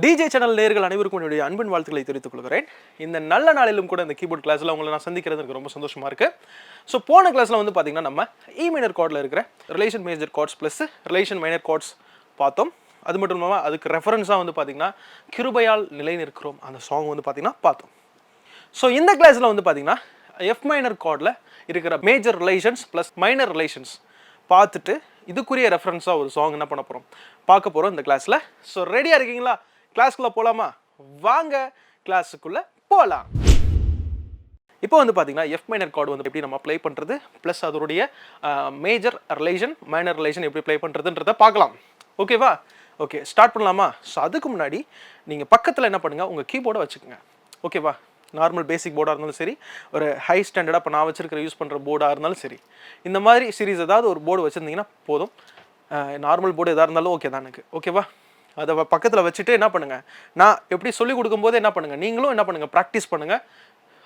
DJ channel நேயர்கள் அனைவருக்கும் என்னுடைய அன்பின் வாழ்த்துக்களை தெரிவித்துக் கொள்கிறேன். இந்த நல்ல நாளிலும் கூட இந்த கீபோர்ட் கிளாஸில் உங்களை நான் சந்திக்கிறது எனக்கு ரொம்ப சந்தோஷமாக இருக்குது. ஸோ போன கிளாஸில் வந்து பார்த்தீங்கன்னா நம்ம இ மைனர் கார்டில் இருக்கிற relation major chords plus relation minor chords பார்த்தோம். அது மட்டும் இல்லாமல் அதுக்கு ரெஃபரன்ஸாக வந்து பார்த்தீங்கன்னா கிருபையால் நிலை நிற்கிறோம் அந்த சாங் வந்து பார்த்தீங்கன்னா பார்த்தோம். ஸோ இந்த கிளாஸில் வந்து பார்த்தீங்கன்னா எஃப் மைனர் கார்டில் இருக்கிற major relations plus minor relations பார்த்துட்டு இதுக்குரிய ரெஃபரன்ஸாக ஒரு சாங் என்ன பண்ண போகிறோம் பார்க்க போகிறோம் இந்த கிளாஸில். ஸோ ரெடியாக இருக்கீங்களா? கிளாஸ்க்குள்ளே போகலாமா? வாங்க கிளாஸுக்குள்ளே போகலாம். இப்போ வந்து பார்த்தீங்கன்னா எஃப் மைனர் கார்டு வந்து எப்படி நம்ம ப்ளே பண்ணுறது ப்ளஸ் அதோடைய மேஜர் ரிலேஷன் மைனர் ரிலேஷன் எப்படி ப்ளே பண்ணுறதுன்றதை பார்க்கலாம். ஓகேவா? ஓகே, ஸ்டார்ட் பண்ணலாமா? ஸோ அதுக்கு முன்னாடி நீங்கள் பக்கத்தில் என்ன பண்ணுங்கள், உங்கள் கீபோர்டை வச்சுக்கோங்க. ஓகேவா? நார்மல் பேசிக் போர்டாக இருந்தாலும் சரி, ஒரு ஹை ஸ்டாண்டர்டாக இப்போ நான் வச்சிருக்கிற யூஸ் பண்ணுற போர்டாக இருந்தாலும் சரி, இந்த மாதிரி சீரீஸ் ஏதாவது ஒரு போர்டு வச்சுருந்தீங்கன்னா போதும். நார்மல் போர்டு எதாக இருந்தாலும் ஓகே தான் எனக்கு. ஓகேவா? அதை பக்கத்தில் வச்சுட்டு என்ன பண்ணுங்கள், நான் எப்படி சொல்லிக் கொடுக்கும்போது என்ன பண்ணுங்கள், நீங்களும் என்ன பண்ணுங்கள், ப்ராக்டிஸ் பண்ணுங்கள்.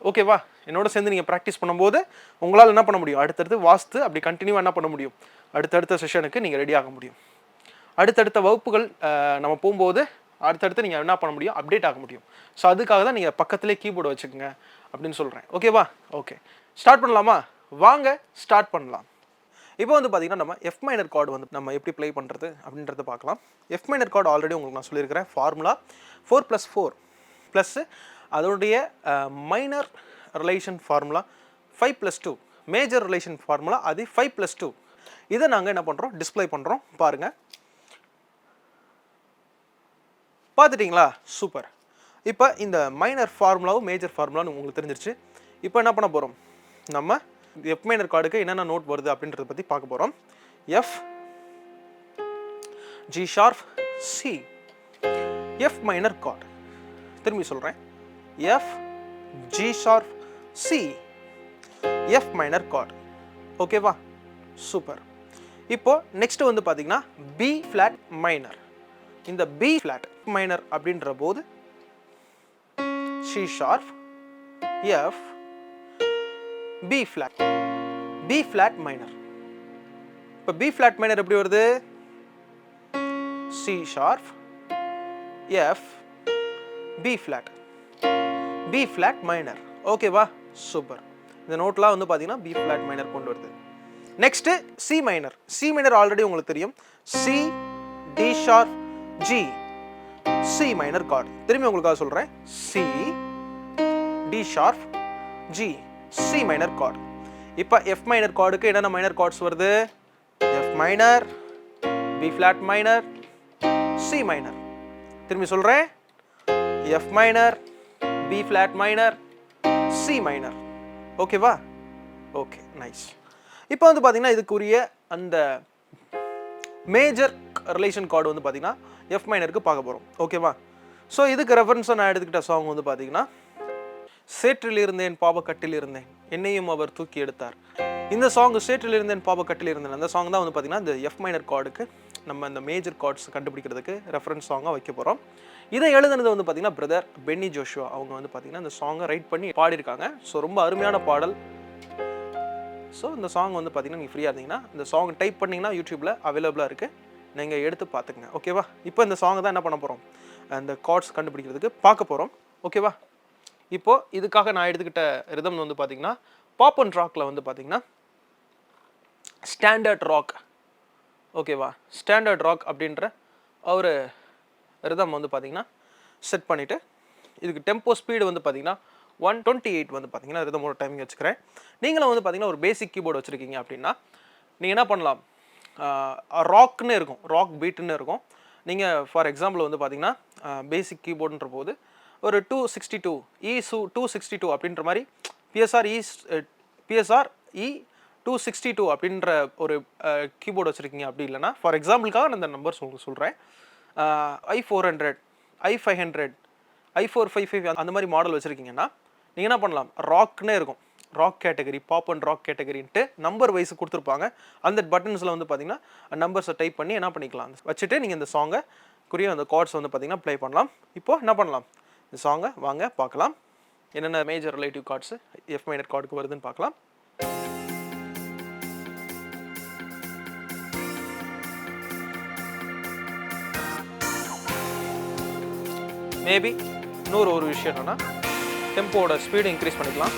ஓகேவா? என்னோட சேர்ந்து நீங்கள் ப்ராக்டிஸ் பண்ணும்போது உங்களால் என்ன பண்ண முடியும், அடுத்தடுத்து வாஸ்து அப்படி கண்டினியூவாக என்ன பண்ண முடியும், அடுத்தடுத்த செஷனுக்கு நீங்கள் ரெடி ஆக முடியும். அடுத்தடுத்த வகுப்புகள் நம்ம போகும்போது அடுத்தடுத்து நீங்கள் என்ன பண்ண முடியும், அப்டேட் ஆக முடியும். ஸோ அதுக்காக தான் நீங்கள் பக்கத்துலேயே கீபோர்டு வச்சுக்கோங்க அப்படின்னு சொல்கிறேன். ஓகேவா? ஓகே, ஸ்டார்ட் பண்ணலாமா? வாங்க ஸ்டார்ட் பண்ணலாம். இப்போ வந்து பார்த்தீங்கன்னா நம்ம எஃப் மைனர் கார்டு வந்து நம்ம எப்படி ப்ளே பண்ணுறது அப்படின்றத பார்க்கலாம். எஃப் மைனர் கார்டு ஆல்ரெடி உங்களுக்கு நான் சொல்லியிருக்கிறேன். ஃபார்முலா 4+4 ப்ளஸ் அதோடைய minor relation formula 5+2, major relation formula அது 5+2. இதை நாங்கள் என்ன பண்ணுறோம், டிஸ்பிளே பண்ணுறோம். பாருங்கள், பார்த்துட்டிங்களா? சூப்பர். இப்போ இந்த மைனர் ஃபார்முலாவும் மேஜர் ஃபார்முலான்னு உங்களுக்கு தெரிஞ்சிருச்சு. இப்போ என்ன பண்ண போகிறோம், நம்ம எஃப் மைனர் கார்டுக்கு என்னென்ன நோட் வருது அப்படின்றத பற்றி பார்க்க போகிறோம். F, G sharp, C. F minor chord, திரும்பி சொல்கிறேன், F, G sharp, C, F minor chord. ஓகேவா? சூப்பர். இப்போ நெக்ஸ்ட் வந்து பார்த்தீங்கன்னா பி ஃப்ளாட் மைனர். இந்த பி ஃப்ளாட் மைனர் அப்படின்ற போது C sharp, F, B flat, B flat minor. இப்போ பி ஃப்ளாட் மைனர் எப்படி வருது, C sharp, F, B flat, B flat minor. ஓகேவா? சூப்பர். இந்த நோட்லாம் வந்து பார்த்தீங்கன்னா பி ஃப்ளாட் மைனர் கொண்டு வருது. Next C minor. C minor already உங்களுக்கு தெரியும், C, D sharp, G, C minor chord. திரும்பி உங்களுக்காக சொல்கிறேன், C, D sharp, G, C minor chord. இப்போ எஃப் மைனர் கார்டுக்கு என்னென்ன மைனர் கார்ட்ஸ் வருது, F minor, B flat minor, C minor. திரும்பி சொல்கிறேன், F minor, B flat minor, C minor. ஓகேவா? Okay, nice. இப்போ வந்து பார்த்தீங்கன்னா இதுக்குரிய அந்த மேஜர் ரிலேஷன் கார்டு வந்து பார்த்தீங்கன்னா எஃப் மைனருக்கு பார்க்க போகிறோம். ஓகேவா? ஸோ இதுக்கு ரெஃபரன்ஸாக நான் எடுத்துக்கிட்ட சாங் வந்து பார்த்தீங்கன்னா சேற்றில் இருந்தேன் பாவக்கட்டில் இருந்தேன் என்னையும் அவர் தூக்கி எடுத்தார். இந்த சாங் சேற்றில் இருந்தேன் பாவக்கட்டில் இருந்தேன் அந்த சாங் தான் வந்து பார்த்தீங்கன்னா இந்த எஃப் மைனர் கார்டுக்கு நம்ம இந்த மேஜர் கார்ட்ஸ் கண்டுபிடிக்கிறதுக்கு ரெஃபரன்ஸ் சாங்காக வைக்க போகிறோம். இதை எழுதுனது வந்து பார்த்தீங்கன்னா பிரதர் பென்னி ஜோஷுவா. அவங்க வந்து பார்த்தீங்கன்னா இந்த சாங்கை ரைட் பண்ணி பாடியிருக்காங்க. ஸோ ரொம்ப அருமையான பாடல். ஸோ இந்த சாங் வந்து பார்த்தீங்கன்னா நீங்கள் ஃப்ரீயாக இருந்தீங்கன்னா இந்த சாங் டைப் பண்ணிங்கன்னா யூடியூப்பில் அவைலபிளாக இருக்குது, நீங்கள் எடுத்து பார்த்துக்குங்க. ஓகேவா? இப்போ இந்த சாங்கை தான் என்ன பண்ண போகிறோம், அந்த கார்ட்ஸ் கண்டுபிடிக்கிறதுக்கு பார்க்க போகிறோம். ஓகேவா? இப்போது இதுக்காக நான் எடுத்துக்கிட்ட ரிதம் வந்து பார்த்தீங்கன்னா பாப் அண்ட் ராக்கில் வந்து பார்த்தீங்கன்னா ஸ்டாண்டர்ட் ராக். ஓகேவா? ஸ்டாண்டர்ட் ராக் அப்படின்ற ஒரு ரிதம் வந்து பார்த்தீங்கன்னா செட் பண்ணிவிட்டு இதுக்கு டெம்போ ஸ்பீடு வந்து பார்த்தீங்கன்னா 128 வந்து பார்த்தீங்கன்னா ரிதமோட டைமிங் வச்சுக்கிறேன். நீங்களும் வந்து பார்த்தீங்கன்னா ஒரு பேசிக் கீபோர்டு வச்சுருக்கீங்க அப்படின்னா நீங்கள் என்ன பண்ணலாம், ராக்னு இருக்கும், ராக் பீட்டுன்னு இருக்கும். நீங்கள் ஃபார் எக்ஸாம்பிள் வந்து பார்த்தீங்கன்னா பேசிக் கீபோர்டுன்ற போது ஒரு 262 262 அப்படின்ற மாதிரி பிஎஸ்ஆர் இ 262 அப்படின்ற ஒரு கீபோர்டு வச்சுருக்கீங்க. அப்படி இல்லைனா ஃபார் எக்ஸாம்பிளுக்காக நான் இந்த நம்பர்ஸ் உங்களுக்கு சொல்கிறேன், i400, i500, i455 அந்த மாதிரி மாடல் வச்சுருக்கீங்கன்னா நீங்கள் என்ன பண்ணலாம், ராக்னே இருக்கும், rock category, pop and rock கேட்டகரின்ட்டு நம்பர் வைஸ் கொடுத்துருப்பாங்க. அந்த பட்டன்ஸில் வந்து பார்த்தீங்கன்னா நம்பர்ஸை டைப் பண்ணி என்ன பண்ணிக்கலாம் வச்சுட்டு நீங்கள் இந்த சாங்கை குறிய அந்த கார்ட்ஸ் வந்து பார்த்தீங்கன்னா ப்ளே பண்ணலாம். இப்போது என்ன பண்ணலாம், இந்த சாங்கை வாங்க பார்க்கலாம், என்னென்ன major relative cards F minor கார்டுக்கு வருதுன்னு பார்க்கலாம். மேபி இன்னொரு ஒரு விஷயம் என்னன்னா டெம்போட ஸ்பீடு இன்க்ரீஸ் பண்ணிக்கலாம்.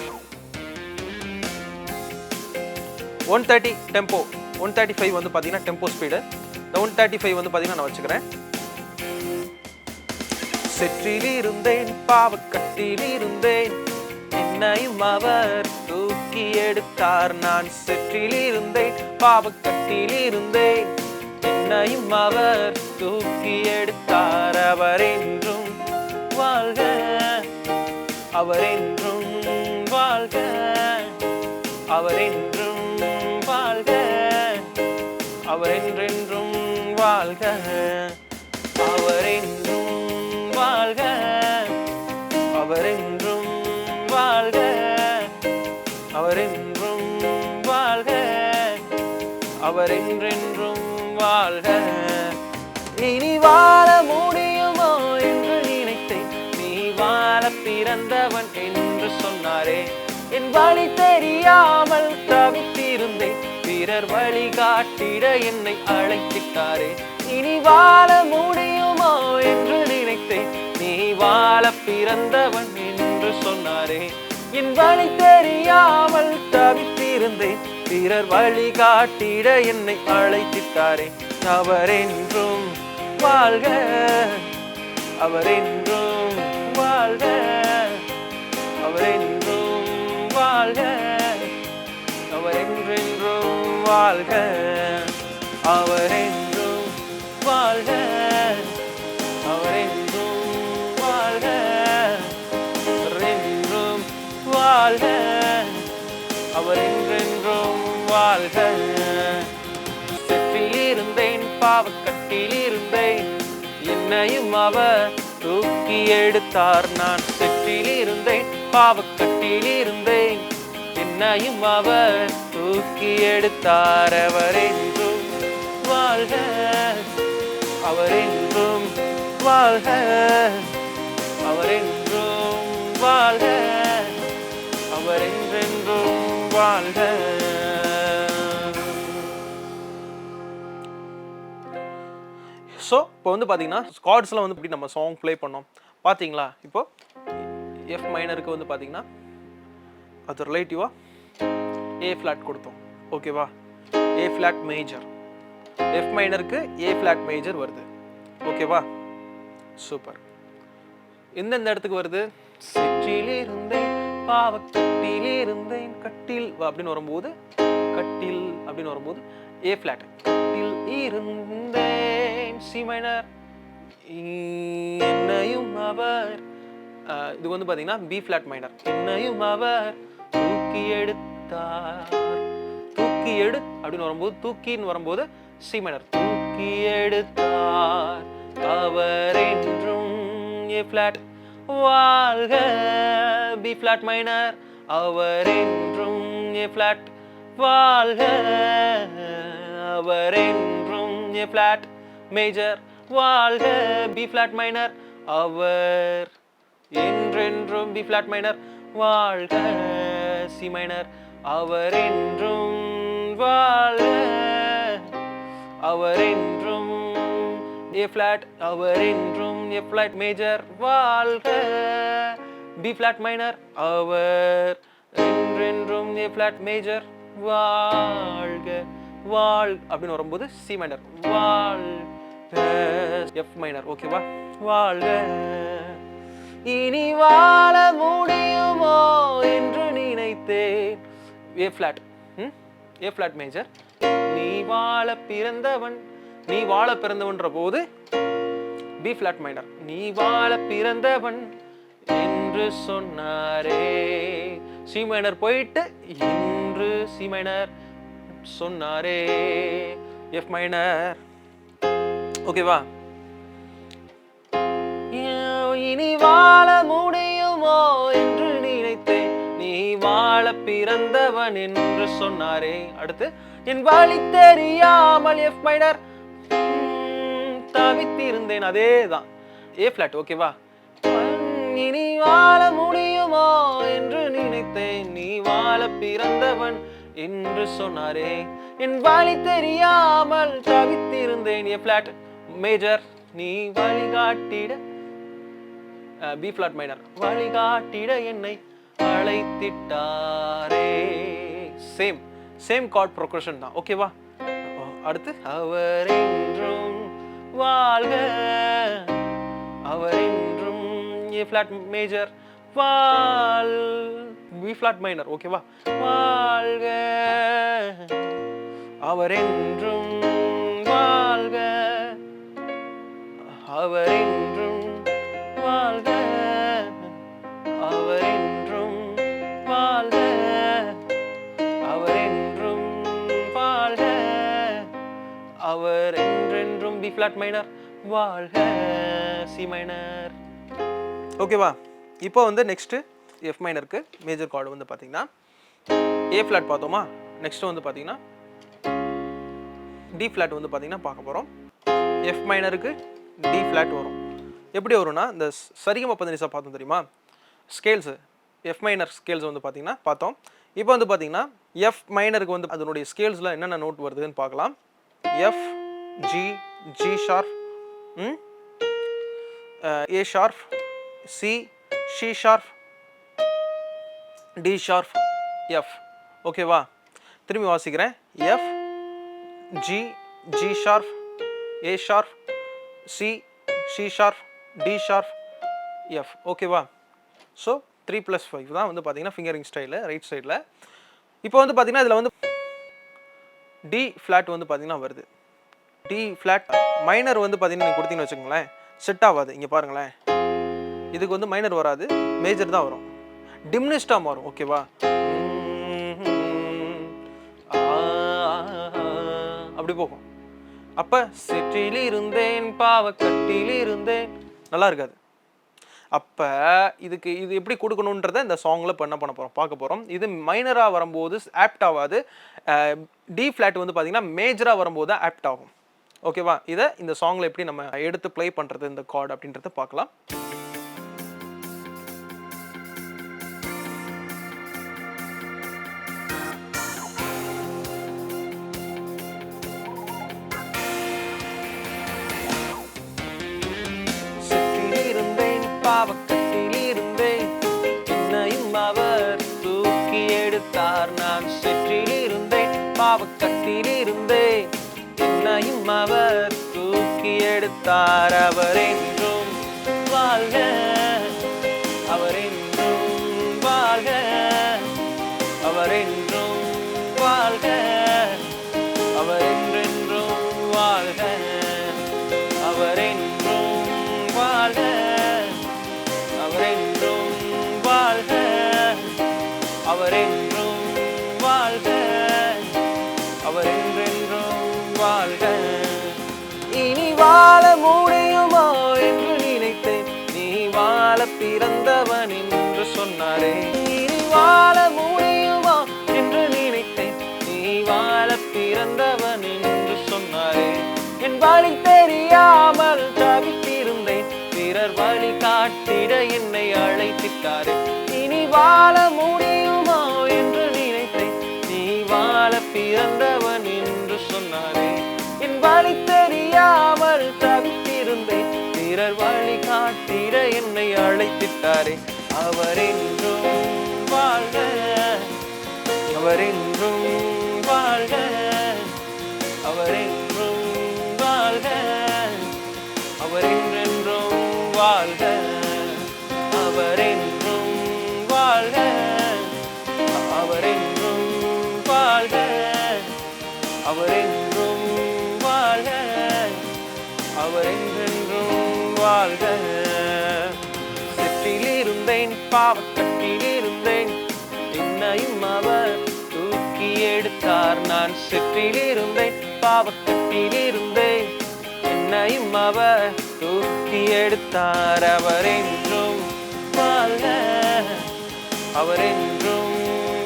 130 டெம்போ, 135 வந்து பார்த்தீங்கன்னா டெம்போ ஸ்பீடு. இந்த 135 வந்து பார்த்தீங்கன்னா நான் வச்சுக்கிறேன். செற்றில் இருந்தேன் பாவக்கட்டில் இருந்தேன் என்னையும் அவர் தூக்கி எடுத்தார். நான் செற்றில் இருந்தேன் பாவக்கட்டில் இருந்தேன் என்னையும் அவர் தூக்கி எடுத்தார். அவர் என்றும் வாழ்க, அவர் என்றும் வாழ்க, அவர் என்றும் வாழ்க, அவர் என்றென்றும் வாழ்க, அவர் என்றும் வாழ்க, அவர் என்றும் வாழ்க, அவர் என்றும் வாழ்க, அவர் என்றென்றும் வாழ்க. இனி வாழ முடியுமோ என்று நினைத்தேன், நீ வாழ பிறந்தவன் என்று சொன்னாரே. என் வழி தெரியாமல் தவித்திருந்தேன், பிறர் வழி காட்டிட என்னை அழைத்திட்டாரே. இனி வாழ முடியுமோ என்று நினைத்தேன், நீ வாழ பிறந்தவன் என்று சொன்னாரே. என் வழி தெரியாமல் தவித்திருந்தேன், பிறர் வழி காட்டிட என்னை அழைத்திட்டாரே. அவர் என்றும் வாழ்க, அவர் என்றும் வாழ்க, அவர் என்றும் வாழ்க, அவர் என்றென்றும் வாழ்க, அவர் என்றும் வாழ்க, அவர் என்றும் வாழ்க, அவர் என்றும் வாழ்க, அவர் என்றென்றும் வாழ்க. செற்றில் இருந்தேன் பாவக்கட்டில் இருந்தேன் என்னையும் அவர் தூக்கி எடுத்தார். நான் செற்றில் இருந்தேன் பாவக்கட்டில் இருந்தேன் என்னையும் அவர் தூக்கி எடுத்தார். அவர் என்றும் வாழ்க, அவர் என்றும் வாழ்க, அவர் என்றும் வாழ்க, அவர் என்றென்றும் வாழ்க. ஸோ இப்போ வந்து பார்த்தீங்கன்னா ஸ்கார்ட்ஸில் வந்து இப்படி நம்ம சாங் ப்ளே பண்ணோம் பார்த்தீங்களா. இப்போ எஃப் மைனருக்கு வந்து பார்த்தீங்கன்னா அது ரிலேட்டிவாக ஏ ஃப்ளாட் கொடுத்தோம், ஓகேவா. ஏ ஃப்ளாட் மேஜர், எஃப் மைனருக்கு ஏ ஃப்ளாட் மேஜர் வருது, ஓகேவா. சூப்பர். எந்தெந்த இடத்துக்கு வருது? செற்றில் இருந்தேன் பாவக்கட்டில் இருந்தேன், கட்டில் அப்படின்னு வரும்போது, கட்டில் அப்படின்னு வரும்போது ஏ ஃப்ளாட், கட்டில் இருந்தேன் சி மைனர் என்னையும் அவர். இது வந்து பார்த்தீங்கன்னா பி ஃப்ளாட் மைனர், என்னையும் அவர் தூக்கி எடுத்தார். தூக்கி எடு அப்படின்னு வரும்போது, தூக்கின்னு வரும்போது சி மைனர், தூக்கி எடுத்தார். அவர் என்றும் ஏ ஃப்ளாட் வாழ்க, பி ஃப்ளாட் மைனர், அவர் என்றும் ஏ ஃப்ளாட் வாழ்க, அவர் என்றும் ஏ ஃப்ளாட் மேஜர் வாழ்க, பி ஃப்ளாட் மைனர், அவர் என்றென்றும் பி ஃப்ளாட் மைனர் வாழ்க, சி மைனர், அவர் என்றும் வாழ்க, அவர் என்றும் ஏ ஃப்ளாட், அவர் என்றும் ஏ ஃப்ளாட் மேஜர் வாழ்க, பி ஃப்ளாட் மைனர், அவர் என்றென்றும் ஏ ஃப்ளாட் மேஜர் வாழ்க, வாழ் அப்படின்னு வரும்போது சி மைனர் வாழ்க, எஃப் மைனர், ஓகேவா. வாழ்க. இனி வாழ முடியுமோ என்று நினைத்தேன், ஏ ஃப்ளாட், ஏ ஃப்ளாட் மேஜர், நீ வாழ பிறந்தவன், நீ வாழ பிறந்தவன்ற போது பி ஃப்ளாட் மைனர், நீ வாழ பிறந்தவன் என்று சொன்னாரே. சி மைனர் போயிட்டு என்று சி மைனர் சொன்னாரே, எஃப் மைனர், ஓகேவா. இனி வாழ முடியுமோ என்று நினைத்தேன், நீ வாழ பிறந்தவன் என்று சொன்னாரே. அடுத்து என் வழி தெரியாமல் எஃப் மைனர் தவித்திருந்தேன், அதேதான் ஏ ஃப்ளாட், ஓகேவா. இனி வாழ முடியுமோ என்று நினைத்தேன், நீ வாழ பிறந்தவன் என்று சொன்னாரே. என் வழி தெரியாமல் தவித்திருந்தேன், ஏ ஃப்ளாட் மேஜர், நீ வழிகாட்டிட பி ஃபிளாட் மைனர், வழிகாட்டிட என்னை அழைத்திட்டாரே. சேம் சேம் கார்ட் ப்ரொக்ரஷன் தான். ஓகேவா? அடுத்து அவர் என்றும் வாழ்க, அவர் என்றும் ஏ ஃபிளாட் மேஜர் வாழ், பி ஃபிளாட் மைனர். ஓகேவா? வாழ்க, அவர் என்றும் வாழ்க, அவர் என்றும் வாழ்க, அவர் என்றும் வாழ்க, அவர் என்றும் வாழ்க, அவர் என்றென்றும் பி ஃபிளாட் மைனர் வாழ்க, சி மைனர். ஓகேவா? இப்போ வந்து நெக்ஸ்ட் எஃப் மைனருக்கு மேஜர் கார்டு வந்து பார்த்தீங்கன்னா ஏ ஃபிளாட் பார்த்தோமா. நெக்ஸ்ட் வந்து பார்த்தீங்கன்னா டி ஃபிளாட் வந்து பார்த்தீங்கன்னா பார்க்க போகிறோம். எஃப் மைனருக்கு டி ஃபிளாட் வரும். எப்படி வரும்னா, இந்த சரிகம பதனிசா பார்த்தோம் தெரியுமா, ஸ்கேல்ஸு எஃப் மைனர் ஸ்கேல்ஸ் வந்து பார்த்தீங்கன்னா பார்த்தோம். இப்போ வந்து பார்த்தீங்கன்னா எஃப் மைனருக்கு வந்து அதனுடைய ஸ்கேல்ஸில் என்னென்ன நோட் வருதுன்னு பார்க்கலாம். F, G, G sharp, A sharp, C, C sharp, D sharp, F. ஓகேவா? திரும்பி வாசிக்கிறேன். F, G, G sharp, A sharp, C, C sharp, D sharp, F. ஓகேவா? ஸோ 3+5 தான் வந்து பார்த்தீங்கன்னா ஃபிங்கரிங் ஸ்டைலு ரைட் சைடில். இப்போ வந்து பார்த்தீங்கன்னா இதில் வந்து டி ஃப்ளாட் வந்து பார்த்தீங்கன்னா வருது. டி ஃப்ளாட் மைனர் வந்து பார்த்தீங்கன்னா நீங்கள் கொடுத்தீங்கன்னு வச்சுக்கோங்களேன், செட் ஆகாது. இங்கே பாருங்களேன், இதுக்கு வந்து மைனர் வராது, மேஜர் தான் வரும், டிமினிஷ்டாக மாறும். ஓகேவா? அப்படி போகும். அப்போ சிற்றில் இருந்தேன் பாவக்கட்டில் இருந்தேன், நல்லா இருக்காது. அப்போ இதுக்கு இது எப்படி கொடுக்கணுன்றதை இந்த சாங்கில் இப்போ என்ன பண்ண போகிறோம் பார்க்க போகிறோம். இது மைனராக வரும்போது ஆப்ட் ஆகாது, டி ஃப்ளாட் வந்து பார்த்தீங்கன்னா மேஜராக வரும்போது தான் ஆப்ட் ஆகும். ஓகேவா? இதை இந்த சாங்கில் எப்படி நம்ம எடுத்து ப்ளே பண்ணுறது இந்த கார்டு அப்படின்றத பார்க்கலாம். பாவக்கட்டில் இருந்தேன், என்னையும் அவர் தூக்கி எடுத்தார். நான் செற்றில் இருந்தேன், பாவக்கட்டில் இருந்தேன், என்னையும் அவர் தூக்கி எடுத்தார். அவர் என்றும் வாழ்க, அவர் என்றும் வாழ்க, அவர் என்றும் வாழ்க, அவர் என்றென்றும் வாழ்க, அவர் என்றும் வாழ்க, அவர் என்றும் வாழ்க, அவர் என்றும் வாழ்க, அவர் என்றென்றும் வாழ்க. இனி வாழ முடியுமா என்று நினைத்தேன், நீ வாழ பிறந்தவன் என்று சொன்னாரே. இனி வாழ முடியுமா என்று நினைத்தேன், நீ வாழ பிறந்தவன் என்று சொன்னாரே. என் வழி தெரியாமல் தவித்திருந்தேன், பிறர் வழி காட்டிட என்னை அழைத்திட்டாரே. இனி வாழ முடியுமா என்று நினைத்தேன், நீ வாழ பிறந்தவன் என்று சொன்னாரே. என் வழி தெரியாமல் தவித்திருந்தேன், பிறர் வழி காட்டிட என்னை அழைத்திட்டாரே. அவர் என்றும் வாழ்க, அவர் என்றும் வாழ்க, அவர் என்றும் வாழ்க, அவர் என்றென்றும் வாழ்க, அவர் என்றும் வாழ்க, அவர் என்றும் வாழ்க, அவர் என்றும் வாழ்க, அவர் என்றென்றும் வாழ்க. செற்றில் இருந்தேன், பாவக்கட்டில் இருந்தேன், என்னையும் அவர் தூக்கி எடுத்தார். நான் செற்றில் இருந்தேன், பாவக்கட்டில் இருந்தேன், என்னையும் அவர் தூக்கி எடுத்தார். அவர் என்றும் வாழ்க, அவர் என்றும்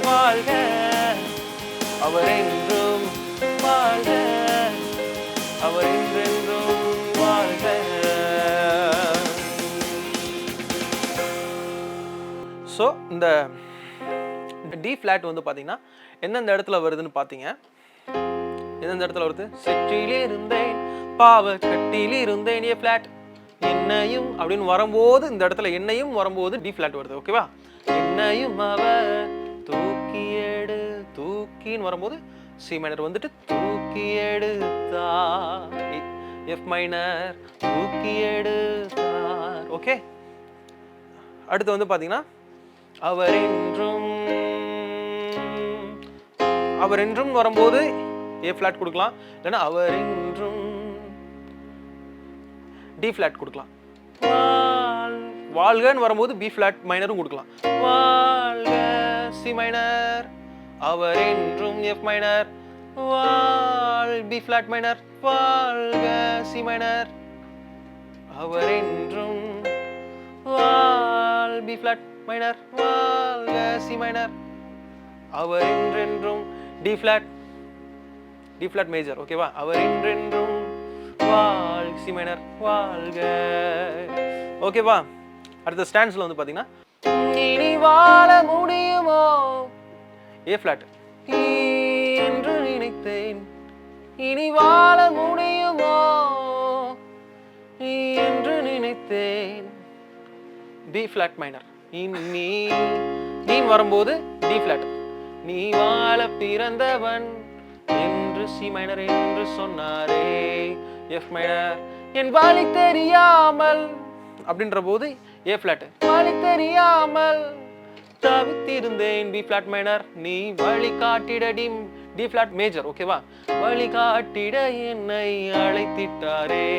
வாழ்க, அவர் என்றும் வாழ்க, அவர் என்றென்றும் வாழ்க. ஸோ இந்த டி ஃப்ளாட் வந்து பார்த்தீங்கன்னா எந்தெந்த இடத்துல வருதுன்னு பார்த்தீங்க. எந்தெந்த இடத்துல வருது? செற்றில் இருந்தேன், பாவக்கட்டில் இருந்தேன், ஏ ஃப்ளாட், என்னையும் அப்படின்னு வரும்போது இந்த இடத்துல என்னையும் வரும்போது டி ஃபிளாட் வருது. ஓகேவா? என்னையும் அவர் தூக்கி எடு, தூக்கின்னு வரும்போது சி மைனர் வந்துட்டு தூக்கி எடுத்தார், எஃப் மைனர் தூக்கி எடுத்தார். ஓகே, அடுத்து வந்து பாத்தீங்கன்னா அவர் என்றும், அவர் என்றும் வரும்போது ஏ ஃபிளாட் கொடுக்கலாம், இல்லைன்னா அவர் என்றும் டி ஃபிளாட் கொடுக்கலாம். வாழ்கன்னு வரும்போது பி ஃபிளாட் மைனரும் கொடுக்கலாம். வாழ்க சி மைனர், அவர் என்றும் எஃப் மைனர், வாழ் பி ஃபிளாட் மைனர், வாழ்க சி மைனர், அவர் என்றும் வாழ் பி ஃபிளாட் மைனர், வாழ்க சி மைனர், அவர் என்றென்றும் D flat, D flat major. ஓகேவா? அவர் என்றென்றும் வாழ் சி மைனர், வாழ்க. ஓகேவா? அடுத்த ஸ்டாண்ட்ஸ்ல வந்து பாத்தீங்கன்னா இனி வாழ முடியுமோ ஏ ஃபிளாட், என்று நினைத்தேன், இனி வாழ முடியுமோ என்று நினைத்தேன், பி ஃபிளாட் மைனர். நீ வரும்போது டி ஃபிளாட், நீ வாழ பிறந்தவன் என்று சி மைனர் என்று சொன்னாரே, எஃப் மைனர். என் வழி தெரியாமல் அப்படின்ற போது ஏ ஃபிளாட், வழி தெரியாமல் தவித்திருந்தேன், பி ஃபிளாட் மைனர். நீ வழி காட்டிட டி ஃபிளாட் மேஜர். ஓகேவா? வழி காட்டிட என்னை அழைத்திட்டாரே,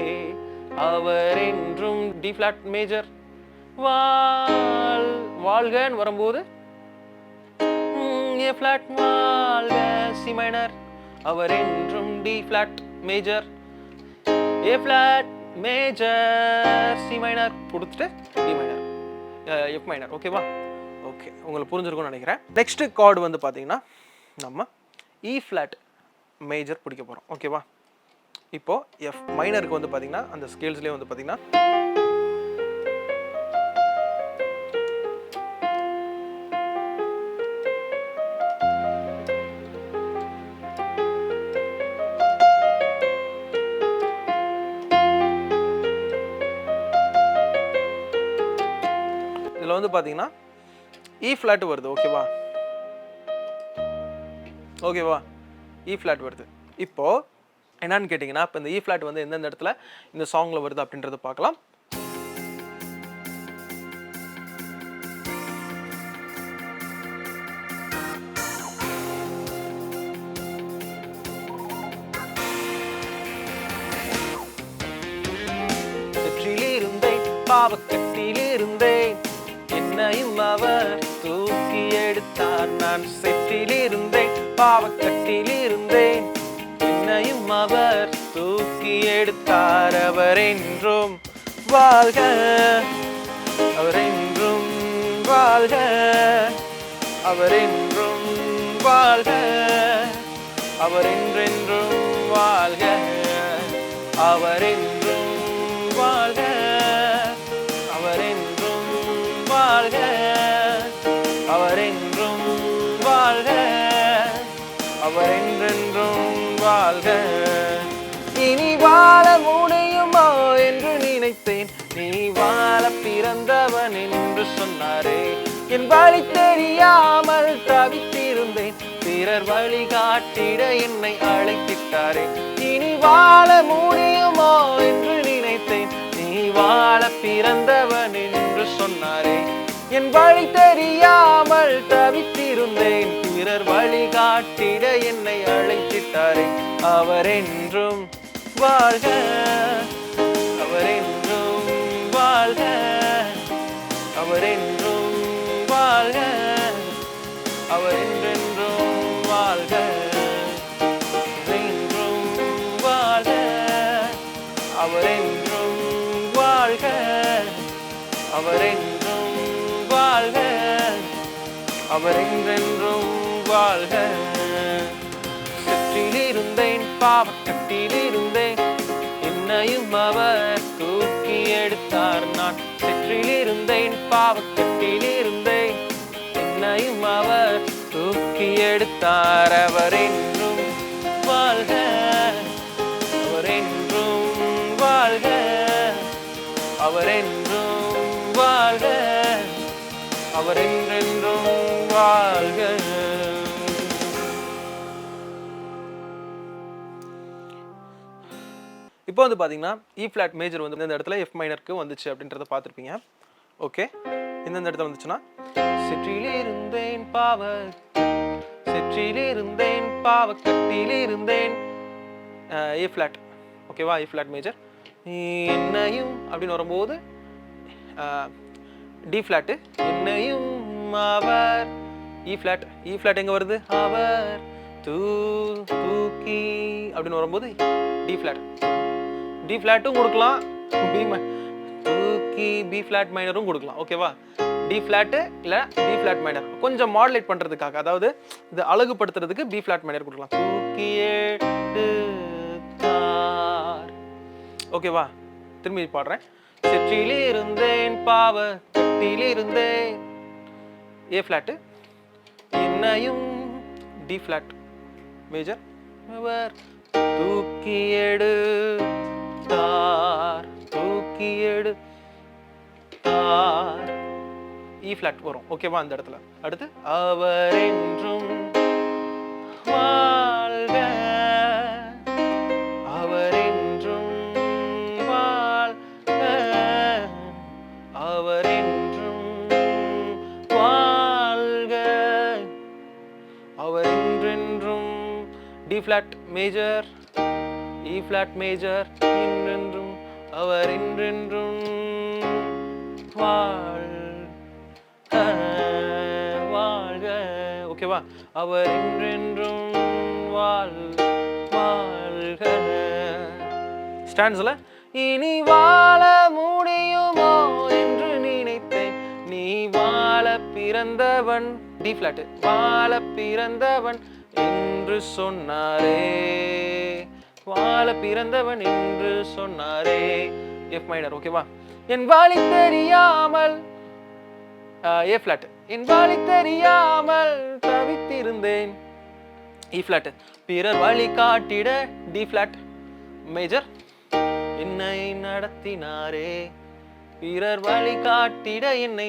அவர் என்றும் டி ஃபிளாட் மேஜர். வாழ்கன்னு வரும்போது ஏ ஃபிளாட், வாழ்க சி மைனர், அவர் என்றும் D flat major, A flat major C minor கொடுத்துட்டு டி மைனர், எஃப் மைனர். ஓகேவா? ஓகே, உங்களுக்கு புரிஞ்சிருக்கும்னு நினைக்கிறேன். நெக்ஸ்ட் கார்டு வந்து பார்த்தீங்கன்னா நம்ம இ ஃபிளாட் மேஜர் பிடிக்க போகிறோம். ஓகேவா? இப்போ எஃப் மைனருக்கு வந்து பார்த்தீங்கன்னா அந்த ஸ்கேல்ஸ்லேயே வந்து பார்த்தீங்கன்னா இதில் வந்து பார்த்தீங்கன்னா இ ஃபிளாட் வருது. ஓகேவா? ஓகேவா? இ ஃபிளாட் வருது. இப்போ என்னன்னு கேட்டிங்கன்னா, இப்போ இந்த இ ஃபிளாட் வந்து எந்தெந்த இடத்துல இந்த சாங்ல வருது அப்படின்றத பார்க்கலாம். பாவக்கட்டிலிருந்தேன், என்னையும் அவர் தூக்கி எடுத்தார். நான் செற்றிலிருந்தேன், பாவக்கட்டிலிருந்தேன், என்னையும் அவர் தூக்கி எடுத்தார். அவர் என்றும் வாழ்க, அவர் என்றும் வாழ்க, அவர் என்றும் வாழ்க, அவர் என்றென்றும் வாழ்க, அவர் என்றும் வாழ்க, அவர் என்றும் வாழ்க, அவர் என்றும் வாழ்க, அவர் என்றென்றும் வாழ்க. இனி வாழ முடியுமோ என்று நினைத்தேன், நீ வாழ பிறந்தவன் என்று சொன்னாரே. என் வழி தெரியாமல் தவித்திருந்தேன், பிறர் வழி காட்டிட என்னை அழைத்திட்டாரே. இனி வாழ முடியுமோ என்று நினைத்தேன், நீ வாழ பிறந்தவன் என்று சொன்னாரே. என் வழி தெரியாமல் தவித்திருந்தேன், பிறர் வழி காட்டிட என்னை அழைத்திட்டாரே. அவர் என்றும் வாழ்க, அவர் என்றும் வாழ்க, அவர் என்றும் வாழ்க, அவர் என்றென்றும் வாழ்க, என்றும் வாழ்க, அவர் என்றும் வாழ்க, அவர் என்றும் வாழ்க, அவர் என்றென்றும் வாழ்க. செற்றிலிருந்தேன், பாவக்கட்டிலிருந்தேன், என்னையும் அவர் தூக்கி எடுத்தார். நான் செற்றிலிருந்தேன், பாவக்கட்டிலிருந்தேன், என்னையும் அவர் தூக்கி எடுத்தார். அவர் என்றும் வாழ்க, அவர் என்றும் வாழ்க, அவர் என்றும் வாழ்க, அவர் என்றென்றும் வாழ்க. இப்போ வந்து பார்த்தீங்கன்னா இ ஃப்ளாட் மேஜர் வந்து இந்த இடத்துல எஃப் மைனருக்கு வந்துச்சு அப்படின்றத பார்த்துருப்பீங்க. ஓகே, இந்த இடத்துல வந்துச்சுன்னா சிற்றிலே இருந்தேன் சிற்றிலே இருந்தேன் பாவக்கட்டிலே இருந்தேன் ஏ ஃப்ளாட். ஓகேவா, இ ஃப்ளாட் மேஜர். என்னையும் அப்படின்னு வரும்போது டி ஃப்ளாட்டு, என்னையும் அவர். இ ஃப்ளாட் எங்கே வருது, அவர் தூக்கி அப்படின்னு வரும்போது டி ஃப்ளாட். டி ஃப்ளாட்டும் கொடுக்கலாம், தூக்கி பி ஃப்ளாட் மைனரும் கொடுக்கலாம். ஓகேவா, டி ஃப்ளாட்டு இல்லை பி ஃப்ளாட் மைனர் கொஞ்சம் மாடுலேட் பண்ணுறதுக்காக, அதாவது இது அழகுபடுத்துறதுக்கு பி ஃப்ளாட் மைனர் கொடுக்கலாம். தூக்கியே. ஓகேவா, திரும்பி பாடுறேன். சிற்றிலே இருந்தேன் பாவக்கட்டிலே இருந்தேன் ஏ ஃப்ளாட்டு, என்னையும் டி ஃப்ளாட் மேஜர் அவர் தூக்கி எடுத்தார், தூக்கி எடுத்தார் இ ஃப்ளாட் வரும். ஓகேவா, அந்த இடத்துல அடுத்து அவர் என்றும் வாழ்க, அவர் என்றும் வாழ்க, அவர் என்றும் வாழ்க, அவர் என்றென்றும் D flat major E flat major என்றென்றும் அவர் என்றென்றும் வாழ்க. ஓகேவா, அவர் என்றென்றும் வாழ்க. ஸ்டாண்ட்ஸ்ல இனி வாழ முடியுமோ என்று நினைத்தேன், நீ வாழ பிறந்தவன் டி ஃப்ளாட், வாழ பிறந்தவன் என்று சொன்னாரே, வாழ பிறந்தவன் என்று சொன்னாரே எஃப் மைனர். ஓகேவா, என் வாழி தெரியாமல் ஏ ஃப்ளாட், என் வாழி தெரியாமல் தவித்திருந்தேன் இ ஃப்ளாட், பிறர் வழி காட்டிட டி ஃப்ளாட் மேஜர், என்னை நடத்தினாரே, பிறர் வழி காட்டிட என்னை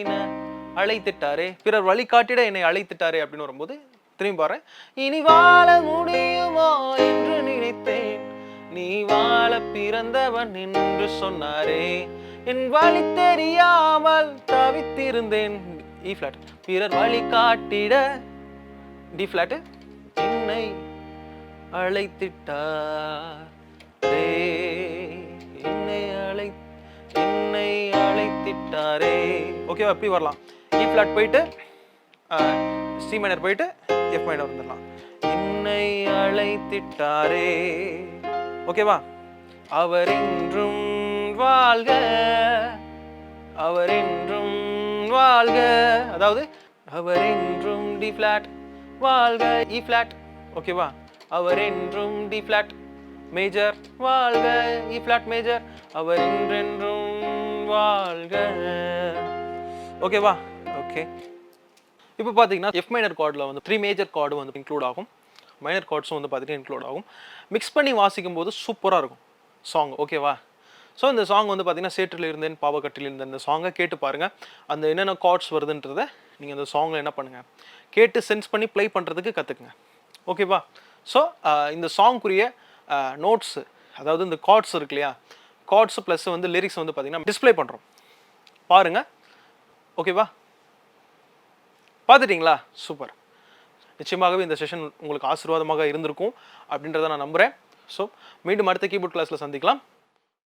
அழைத்திட்டாரே, பிறர் வழி காட்டிட என்னை அழைத்திட்டாரே அப்படின்னு வரும்போது திரும்பி பாரு. இனி வாழ முடியுமோ என்று நினைத்தேன், நீ வாழ பிறந்தவன் என்று சொன்னாரே, என் வழி தெரியாமல் தவித்திருந்தேன் இ ஃப்ளாட், பிறர் வழி காட்டிட டி ஃப்ளாட், என்னை அழைத்திட்டாரே, என்னை அழைத்திட்டாரே. ஓகேவா, எப்படி வரலாம், இ ஃப்ளாட் போயிட்டு சி மைனர் போயிட்டு எஃப் மைனர் வந்துடலாம். என்னை அழைத்திட்டாரே. ஓகேவா, அவர் என்றும் வாழ்க, அவர் என்றும் வாழ்க, அதாவது அவர் என்றும் டி ஃப்ளாட் வாழ்க இ ஃப்ளாட். ஓகேவா, அவர் என்றும் டி ஃப்ளாட் மேஜர் வாழ்க இ ஃப்ளாட் மேஜர், அவர் என்றென்றும் வாழ்க. ஓகேவா, ஓகே. இப்போ பார்த்தீங்கன்னா எஃப் மைனர் கார்டில் வந்து 3 மேஜர் கார்டு வந்து இன்க்ளூட் ஆகும், மைனர் கார்ட்ஸும் வந்து பார்த்தீங்கன்னா இன்க்ளூட் ஆகும். மிக்ஸ் பண்ணி வாசிக்கும் போது சூப்பராக இருக்கும் சாங். ஓகேவா, ஸோ இந்த சாங் வந்து பார்த்தீங்கன்னா சேற்றில் இருந்தேன் பாவக்கட்டில் இருந்த இந்த சாங்கை கேட்டு பாருங்கள். அந்த என்னென்ன கார்ட்ஸ் வருதுன்றதை நீங்கள் அந்த சாங்கில் என்ன பண்ணுங்கள், கேட்டு சென்ஸ் பண்ணி ப்ளே பண்ணுறதுக்கு கற்றுக்குங்க. ஓகேவா, ஸோ இந்த சாங்குரிய நோட்ஸு, அதாவது இந்த கார்ட்ஸ் இருக்கு இல்லையா, கார்ட்ஸு ப்ளஸ் வந்து லிரிக்ஸ் வந்து பார்த்தீங்கன்னா டிஸ்பிளே பண்ணுறோம், பாருங்கள். ஓகேவா, பார்த்துட்டிங்களா? சூப்பர். நிச்சயமாகவே இந்த செஷன் உங்களுக்கு ஆசீர்வாதமாக இருந்திருக்கும் அப்படின்றத நான் நம்புகிறேன். ஸோ மீண்டும் அடுத்த கீபோர்ட் கிளாஸில் சந்திக்கலாம்.